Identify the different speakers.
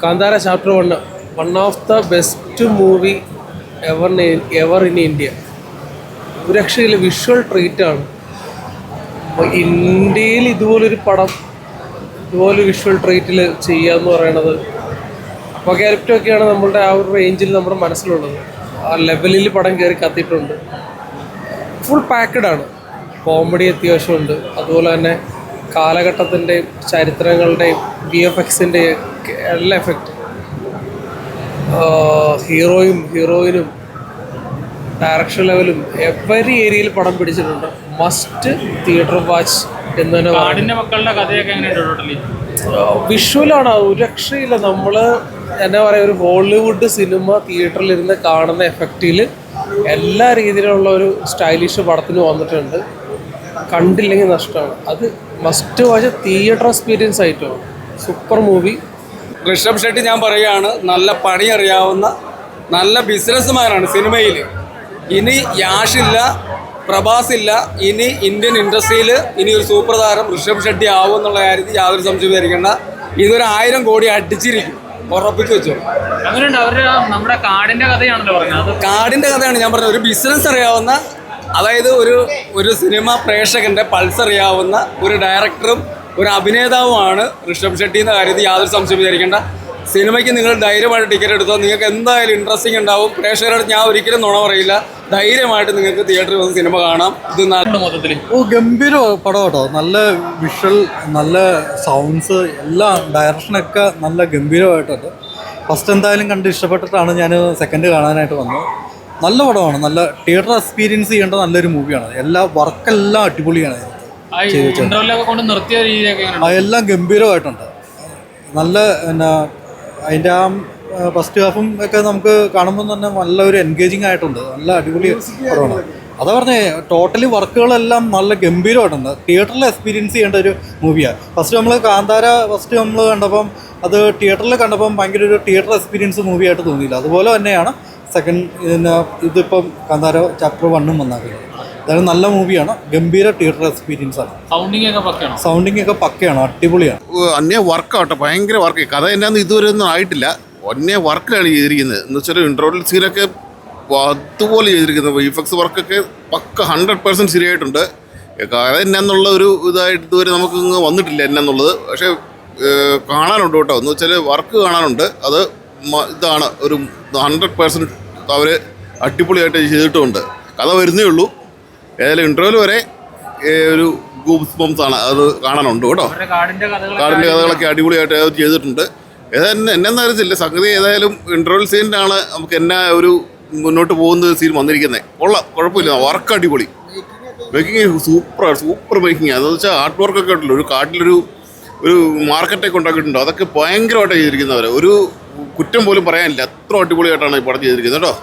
Speaker 1: Kantara chapter 1 one of the best movie ever in India. ഒരു രക്ഷയില്ല, visual ട്രീറ്റാണ്. അപ്പോൾ ഇന്ത്യയിൽ ഇതുപോലൊരു പടം ഇതുപോലെ വിഷ്വൽ ട്രീറ്റിൽ ചെയ്യുക എന്ന് പറയണത്, അപ്പോൾ ക്യാരക്ടറൊക്കെയാണ് നമ്മളുടെ ആ ഒരു റേഞ്ചിൽ നമ്മുടെ മനസ്സിലുള്ളത്. ആ ലെവലിൽ പടം കയറി കത്തിയിട്ടുണ്ട്. ഫുൾ പാക്കഡാണ്. കോമഡി അത്യാവശ്യമുണ്ട്, അതുപോലെ തന്നെ കാലഘട്ടത്തിൻ്റെയും ചരിത്രങ്ങളുടെയും VFXൻ്റെയും എല്ലാ എഫക്റ്റ്, ഹീറോയിനും ഡയറക്ഷൻ ലെവലും എവരി ഏരിയയിൽ പടം പിടിച്ചിട്ടുണ്ട്. മസ്റ്റ് തിയേറ്റർ വാച്ച് എന്ന് തന്നെ വിഷ്വലാണ്. ഒരു രക്ഷയില്ല. നമ്മൾ എന്നാ പറയുക, ഒരു ഹോളിവുഡ് സിനിമ തിയേറ്ററിലിരുന്ന് കാണുന്ന എഫക്റ്റിൽ എല്ലാ രീതിയിലുള്ള ഒരു സ്റ്റൈലിഷ് പടത്തിന് വന്നിട്ടുണ്ട്. കണ്ടില്ലെങ്കിൽ നഷ്ടമാണ്. അത് മസ്റ്റ് വാച്ച് തിയേറ്റർ എക്സ്പീരിയൻസ് ആയിട്ടാണ്. Super movie.
Speaker 2: ഋഷഭ് ഷെട്ടി ഞാൻ പറയുകയാണ്, നല്ല പണി അറിയാവുന്ന നല്ല ബിസിനസ്മാനാണ് സിനിമയിൽ. ഇനി യാഷില്ല, പ്രഭാസില്ല, ഇനി ഇന്ത്യൻ ഇൻഡസ്ട്രിയിൽ ഇനി ഒരു സൂപ്പർ താരം ഋഷഭ് ഷെട്ടി ആവും എന്നുള്ള കാര്യത്തിൽ യാതൊരു സംശയം ധരിക്കേണ്ട. ഇതൊരു 1000 കോടി അടിച്ചിരിക്കും, ഉറപ്പിച്ച് വെച്ചോ.
Speaker 3: നമ്മുടെ കാടിന്റെ കഥയാണല്ലോ പറഞ്ഞത്.
Speaker 2: കാടിന്റെ കഥയാണ് ഞാൻ പറഞ്ഞത്. ഒരു ബിസിനസ് അറിയാവുന്ന, അതായത് ഒരു സിനിമ പ്രേക്ഷകന്റെ പൾസ് അറിയാവുന്ന ഒരു ഡയറക്ടറും ഒരു അഭിനേതാവുമാണ് ഋഷഭ് ഷെട്ടി എന്ന കാര്യത്തിൽ യാതൊരു സംശയം വിചാരിക്കേണ്ട. സിനിമയ്ക്ക് നിങ്ങൾ ധൈര്യമായിട്ട് ടിക്കറ്റ് എടുത്തോ, നിങ്ങൾക്ക് എന്തായാലും ഇൻട്രസ്റ്റിംഗ് ഉണ്ടാവും. പ്രേക്ഷകരോട് ഞാൻ ഒരിക്കലും നുണ പറയില്ല. ധൈര്യമായിട്ട് നിങ്ങൾക്ക് തിയേറ്ററിൽ വന്ന് സിനിമ കാണാം. ഇത് മൊത്തത്തിൽ
Speaker 4: ഗംഭീര പടം കേട്ടോ. നല്ല വിഷ്വൽ, നല്ല സൗണ്ട്സ്, എല്ലാം ഡയറക്ഷനൊക്കെ നല്ല ഗംഭീരമായിട്ടുണ്ട്. ഫസ്റ്റ് എന്തായാലും കണ്ട് ഇഷ്ടപ്പെട്ടിട്ടാണ് ഞാൻ സെക്കൻഡ് കാണാനായിട്ട് വന്നത്. നല്ല പടമാണ്. നല്ല തിയേറ്റർ എക്സ്പീരിയൻസ് ചെയ്യേണ്ട നല്ലൊരു മൂവിയാണ്. വർക്കെല്ലാം അടിപൊളിയാണ്. എല്ലാം ഗംഭീരമായിട്ടുണ്ട്. നല്ല അതിൻ്റെ ആ ഫസ്റ്റ് ഹാഫും ഒക്കെ നമുക്ക് കാണുമ്പോൾ തന്നെ നല്ലൊരു എൻഗേജിങ് ആയിട്ടുണ്ട്. നല്ല അടിപൊളി പടമാണ്. അതാ പറഞ്ഞേ, ടോട്ടലി വർക്കുകളെല്ലാം നല്ല ഗംഭീരമായിട്ടുണ്ട്. തിയേറ്ററിൽ എക്സ്പീരിയൻസ് ചെയ്യേണ്ട ഒരു മൂവിയാണ്. ഫസ്റ്റ് നമ്മൾ കാന്താര നമ്മൾ കണ്ടപ്പം അത് തിയേറ്ററിൽ കണ്ടപ്പം ഭയങ്കര ഒരു തിയേറ്റർ എക്സ്പീരിയൻസ് മൂവിയായിട്ട് തോന്നിയില്ല. അതുപോലെ തന്നെയാണ് സെക്കൻഡ് ഇതിപ്പം കാന്താര ചാപ്റ്റർ 1 വന്നാക്കുന്നത്. അതായത് നല്ല മൂവിയാണ്. ഗംഭീര തിയേറ്റർ എക്സ്പീരിയൻസ് ആണ്. സൗണ്ടിങ് ഒക്കെ പക്കയാണ്, അടിപൊളിയാണ്.
Speaker 5: അന്യ വർക്കാവട്ടെ, ഭയങ്കര വർക്ക്. കഥ എന്നാന്ന് ഇതുവരെ ഒന്നും ആയിട്ടില്ല. ഒന്നേ വർക്കിലാണ് ചെയ്തിരിക്കുന്നത്. എന്ന് വെച്ചാൽ ഇൻട്രോയിൽ സീനൊക്കെ അതുപോലെ ചെയ്തിരിക്കുന്നത്. VFX വർക്കൊക്കെ പക്ക 100% ശരിയായിട്ടുണ്ട്. കഥ എന്നാന്നുള്ള ഒരു ഇതായിട്ട് ഇതുവരെ നമുക്ക് വന്നിട്ടില്ല എന്നാന്നുള്ളത്. പക്ഷേ കാണാനുണ്ട് കേട്ടോ. എന്ന് വെച്ചാൽ വർക്ക് കാണാനുണ്ട്. അത് ഇതാണ് ഒരു 100% അവർ അടിപൊളിയായിട്ട് ചെയ്തിട്ടുമുണ്ട്. കഥ വരുന്നേ ഉള്ളൂ. ഏതായാലും ഇൻട്രോയിൽ വരെ ഒരു ഗൂസ് ബംസാണ്. അത് കാണാനുണ്ട് കേട്ടോ. കാടിൻ്റെ കഥകളൊക്കെ അടിപൊളിയായിട്ട് ചെയ്തിട്ടുണ്ട്. എന്നെന്ന് അറിയത്തില്ല സംഗതി. ഏതായാലും ഇൻട്രോയിൽ സീനിലാണ് നമുക്ക് എന്നാ ഒരു മുന്നോട്ട് പോകുന്ന സീൻ വന്നിരിക്കുന്നത്. കുഴപ്പമില്ല. വർക്ക് അടിപൊളി. Making super making. അതെന്ന് വെച്ചാൽ ആർട്ട് വർക്കൊക്കെ ഉണ്ടല്ലോ. ഒരു കാട്ടിലൊരു മാർക്കറ്റൊക്കെ ഉണ്ടാക്കിയിട്ടുണ്ട്. അതൊക്കെ ഭയങ്കരമായിട്ട് ചെയ്തിരിക്കുന്നവർ. ഒരു കുറ്റം പോലും പറയാനില്ല. അത്ര അടിപൊളിയായിട്ടാണ് ഈ പടം ചെയ്തിരിക്കുന്നത് കേട്ടോ.